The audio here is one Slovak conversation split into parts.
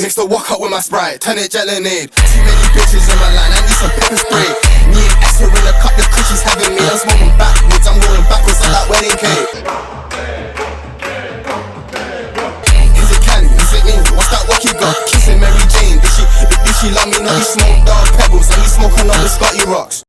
Mix the walk up with my Sprite, turn it Jelenade. Too many bitches in my line, I need some pepper spray. Me and Esther in the cup, the cushies having me. I'm smoking backwards, I'm rolling backwards like that wedding cake. Is it Cali? Is it Angel? What's that walk you got? Kissing Mary Jane, did she love me? No, he smoked dog pebbles and he smoking on the Scotty rocks.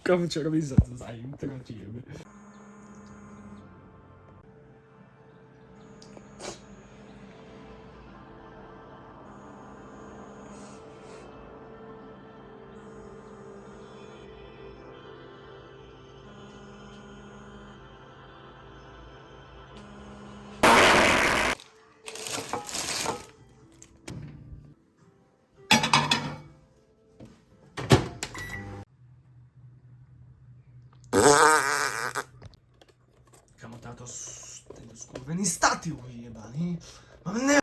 Kámo, čo robí za intročíme. Kámo, tento skurvený statív vyjebaný. Máme ne...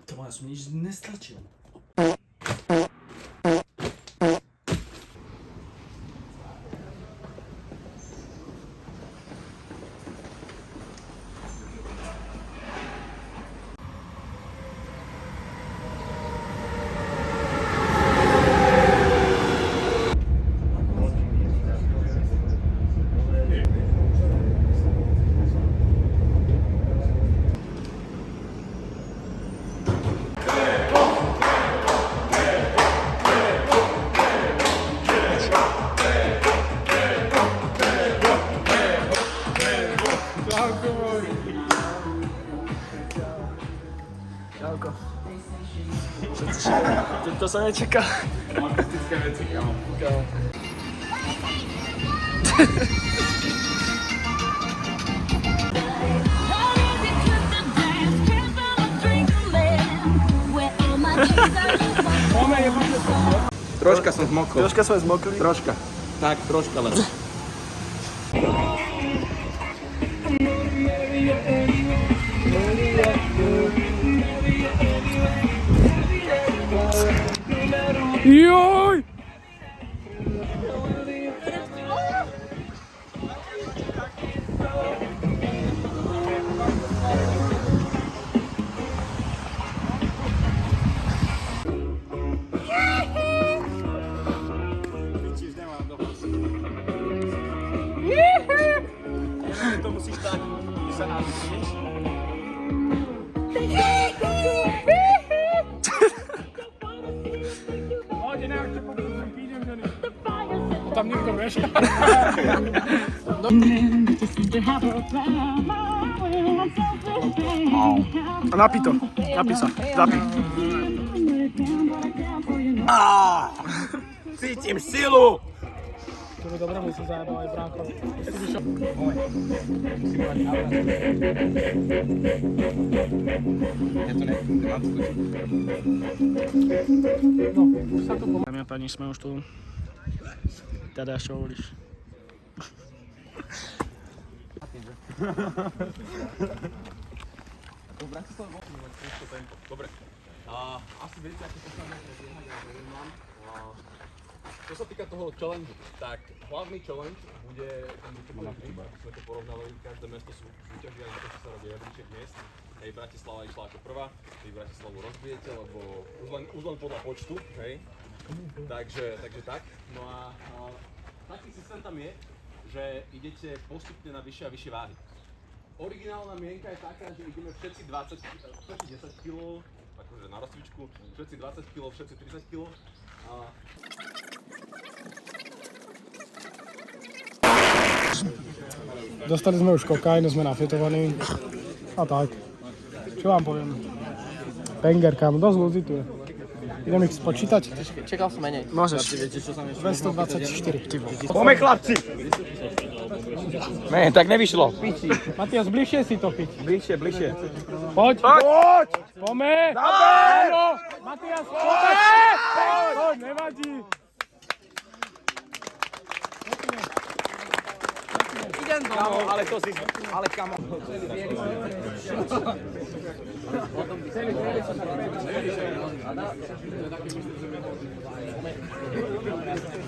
Kámo, ja som nič nestlačil. Čauko. To sa nečaká. Artistické veci, kámo. Troška som zmokol. Troška sme zmokli. Troška. Tak, troška len. Joj! To musíš tak, když sa nabíš. Tam nikto vieš. A napí to. Napí sa. Zapí. Cítim silu! To by dobre musí zajebal aj bránko. Ja to nechcem, mám skočiť. No, už sa tu pomáha. Dámy a páni, sme už tu. Teda, čo hovoríš? Dobre. Asi viete, aké posledné prebiehať, ja neviem vám. Čo sa týka toho challenge, tak hlavný challenge bude ten vyčerpaný, sme to porovnali, každé mesto súťaží aj na to, čo sa robí rebríček miest. Hej, Bratislava išla ako prvá, vy Bratislavu rozbijete, lebo už len podľa počtu, hej. Takže tak. No a taký systém tam je, že idete postupne na vyššie a vyššie váhy. Originálna mienka je taká, že ideme všetci 10 kg, akože na rozcvičku, všetci 20 kg, všetci 30 kg. Dostali sme už kokain, sme nafetovaní. A tak. Čo vám poviem? Banger, kámo, dosť ľudí tu je. Idem ich spočítať? Čekal som menej. Môžeš. 224. Poďme chlapci! Ne, tak nevyšlo. Matias, bližšie si to piť. Bližšie. Poď! Poďme! Áno! Matias, poď! Nevadí. idem domov. Ale to si... Ale kamo.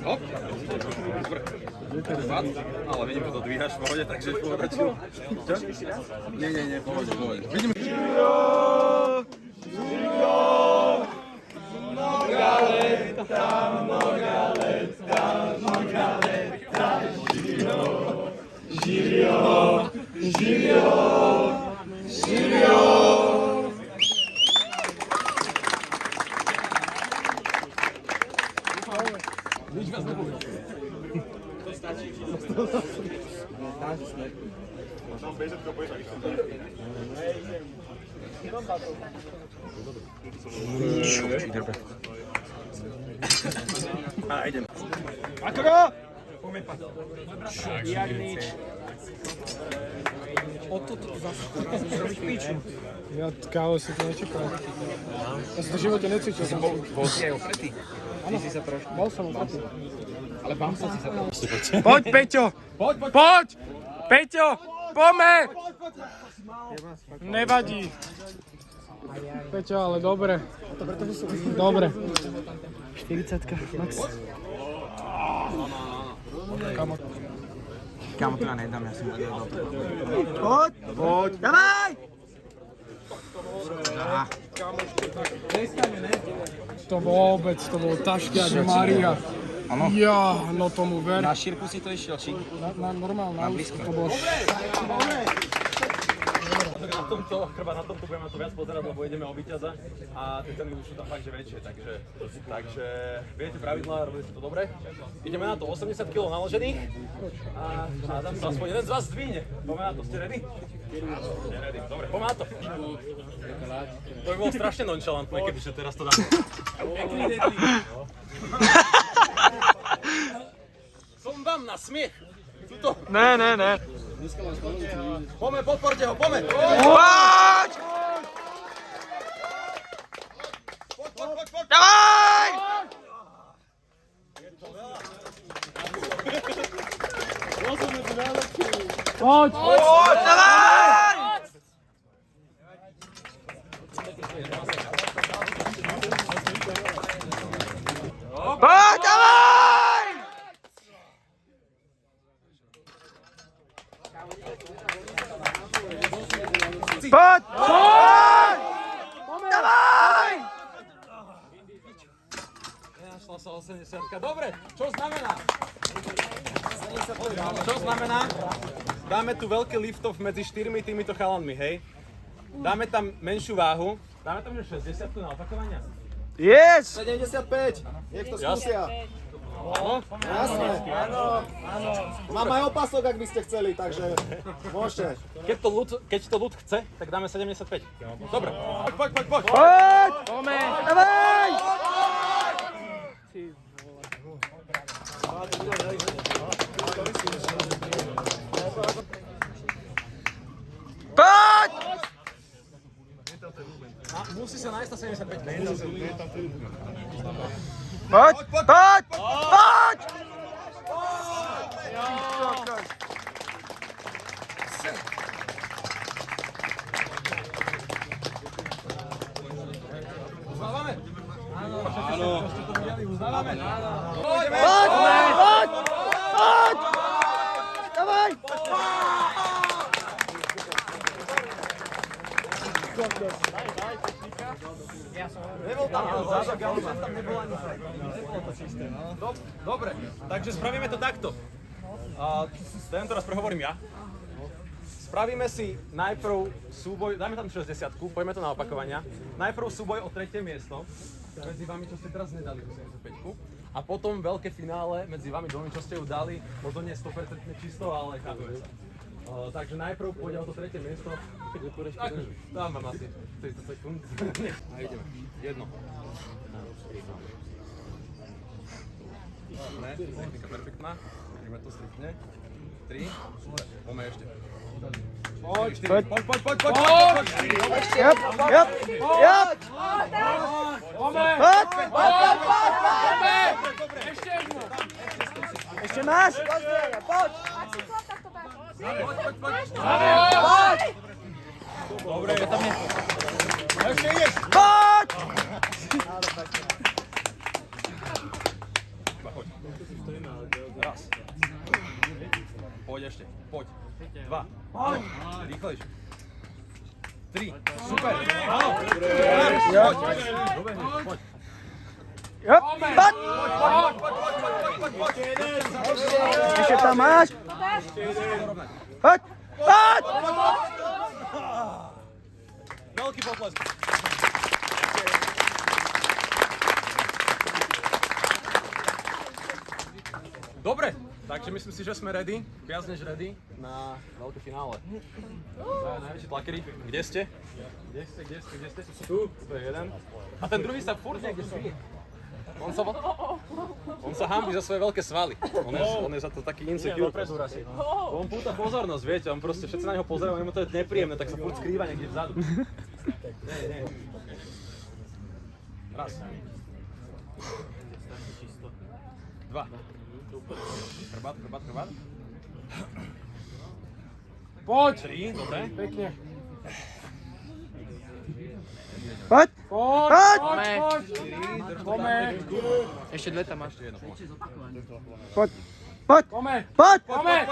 Hop. Ale vidím, že to dvíhaš v pohode, takže v pohode. Čo? Nie, v pohode. Vidím. A idem. Ako go? Jak nič. O toto zase zrobíš píču. Ja kávo si to nečakal. Ja som to v živote necítil. Bol si aj opretý? Ty si sa trošku... Bol som opretý. Ale bamsal si sa trošku. Poď, Peťo! Poď! Peťo! Poďme! Nevadí. Peťo, ale dobre. Dobre. 40-ka, max. Kamo. Kámo, to ja nedám, ja som vedel dobre. Poď, dávaj! To vôbec, to bolo taška, Maria. Áno. Ja, no tomu ver. Na šírku si to išiel, či? Normálne, Na blízko. to bolo... Na tomto budeme to viac pozerať, lebo ideme o víťaza a tie ceny už sú tam fakt, že väčšie, takže viete pravidlá, robili ste to dobre. Ideme na to, 80 kg naložených a dám sa aspoň jeden z vás zdvihne. Poďme na to, ste ready? Ste ready, dobre, poďme na to. To by bolo strašne nonchalantné, kebyže teraz to dáme. Som vám na smiech. Tuto. Ne. Poďme, podporte ho, poďme! Poď! Poď! Dávaj! Poď! Dávaj! Poď, dávaj! Poď! Poď! Dávaj! Nenašla sa 80. Dobre, čo znamená? Čo znamená? Dáme tu veľký lift-off medzi 4 týmito chalanmi, hej? Dáme tam menšiu váhu. Dáme tam 60 na opakovania. Yes! 75, nech to skúsia. Áno? Jasné. Mám aj opasok, ak by ste chceli, takže môžete. Keď to ľud chce, tak dáme 75. Dobre. Poď! Poď! Poďme! Dávaj! Poď! Musí sa nájsť na 75. Poď! Poď! Poď! Uznávame? Áno. Uznávame? Poď! Poď! Poď! Dávaj! Nebol tam zázak, ale tam nebolo ani to čisté. Dobre, takže spravíme to takto. Tento raz prehovorím ja. Spravíme si najprv súboj, dajme tam 60-ku, poďme to na opakovania. Najprv súboj o 3. miesto medzi vami, čo ste teraz nedali tú 75-ku. A potom veľké finále medzi vami dvomi, čo ste ju dali, možno nie 100% čisto, ale chápeme sa. Takže najprv pôjde o to 3. miesto. Dám vám asi 30 sekúnd. A ideme. Jedno. Dobre, technika perfektná. Ideme to striktne. 3. Poďme ešte. Poď! Jep! Ešte máš? Dobre. Ešte ideš! Poď! Raz. Poď ešte, poď. 2. Poď. Rýchlejšie. 3. Super. Áno. Poď. Poď. Jop, poď! Ešte tam máš? Poď! Poď! Veľký potlesk. Dobre, takže myslím si, že sme ready, viac než ready na veľké finále. Najväčší tlakery, kde ste? Kde ste? Tu, to je jeden. A ten druhý sa furt niekde spí. On sa hanbí za svoje veľké svaly. On je za to taký insecure. On púta pozornosť, viete, on proste všetci na neho pozerajú, jemu to je nepríjemné, tak sa furt skrýva niekde vzadu. Nie. Raz. 2. Chrbát. Poď! 3, dobre. Pekne. Poď! Poď! Pome! Ešte dve tam máš. Poď! Poď! Pome! Poď! Pome!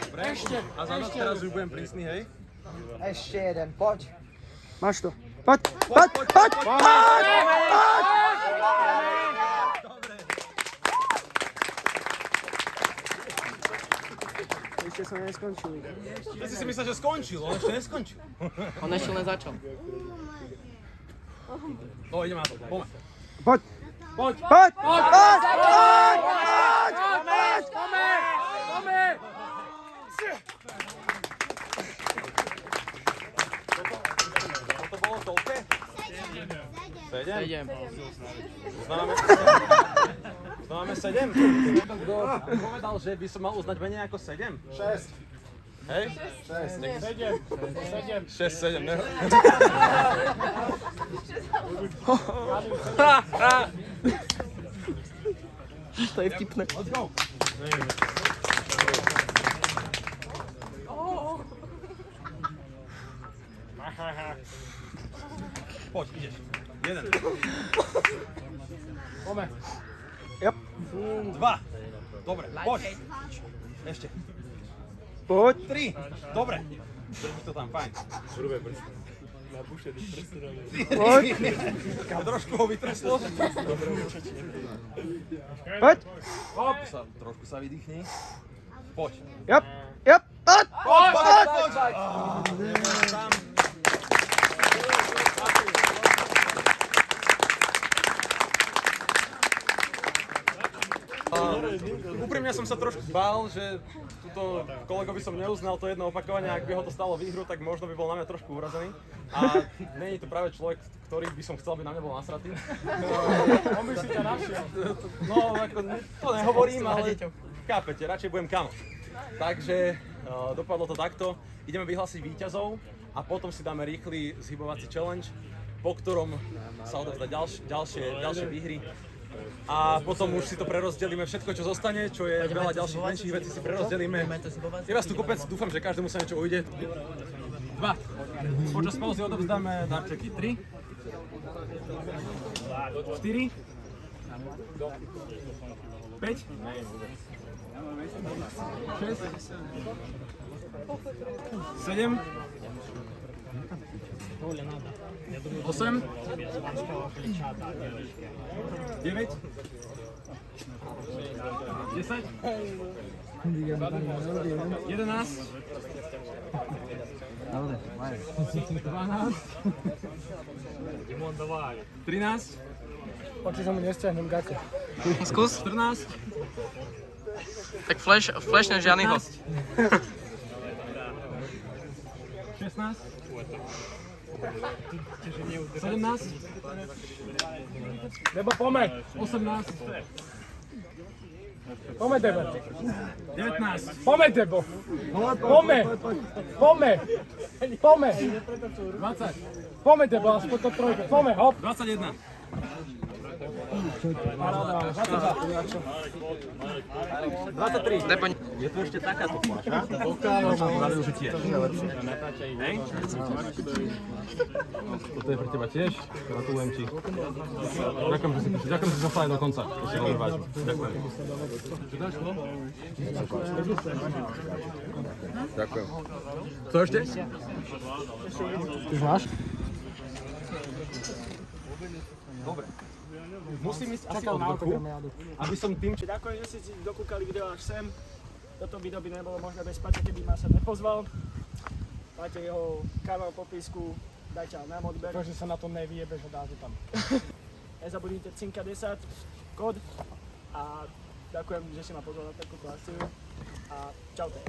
Dobre. Ešte! A za nás teraz už budem prísny, hej? Ešte jeden, poď! Máš to. Poď! Poď! Poď! Poď! Ešte sme neskončili. Ty si myslel, že skončil, on ešte neskončil. On ešte len začal. No, ideme na to, poďme. Poď! Poď! Poď! Poď! Poď! Poď! Pome! Toto bolo toľké? 7? Idem. Uznáme 7? Kto povedal, že by som mal uznať menej ako 7? 6. Hej? 7. 6, 7, ne? To je vtipné. Let's go! Poď, ideš. 1. Pome! Jop. 2. Dobre, poď. Ešte. Poď! 3. Dobre. Držíš to tam, fajn. Poď! Trošku ho vytreslo. Poď! Trošku sa vydýchni. Poď. Jop! Jop! Poď! Poď! Tam. Úprimne som sa trošku bál, že túto kolegovi som neuznal to jedno opakovanie, ak by ho to stalo výhru, tak možno by bol na mňa trošku urazený. A nie je to práve človek, ktorý by som chcel, aby na mňa bol nasratý. On by si ťa našiel. No, ako, to nehovorím, ale chápete, radšej budem kamoš. Takže dopadlo to takto. Ideme vyhlásiť víťazov a potom si dáme rýchly zhybovací challenge, po ktorom sa odovzdá ďalšie výhry. A potom už si to prerozdelíme, všetko čo zostane, čo je veľa ďalších menších vecí si prerozdelíme. Je vás tu kopec, dúfam, že každému sa niečo ujde. 2. Počas pauzy odovzdáme darčeky. 3. 4. 5. 6. 7. 8. 9. 10. 11. 12. 13. Počuť, že mu nestiahnem gate. Skús. 14. Tak flashne žiadny host. 16. 17. Debo, pome! 18. Pome, Debo! 19. Pome, Debo! Pome! Pome! Pome! 20. Pome, Debo, aspoň to trojke. Pome, hop! 21. Depo, Je tu ešte takáto fľaša. Dokážem sa to že tiež. Hej? Toto je pre teba tiež. Gratulujem ti. Ďakujem, že si zostali do konca. To si veľmi vážim. Ďakujem. Ďakujem. Co ešte? Ty máš? Dobre. Musím ísť asi Čakal od na vrchu, autogramiádu. aby som tým... Ďakujem, že ste si dokúkali video až sem. Toto video by nebolo možné bez Paťa, keby ma sem nepozval. Máte jeho kanál v popisku, dajte nám odber. To, že sa na to nevyjebe, že dáte tam. Nezabudnite Cinka 10, kód. A ďakujem, že si ma pozval na takúto akciu. A čaute.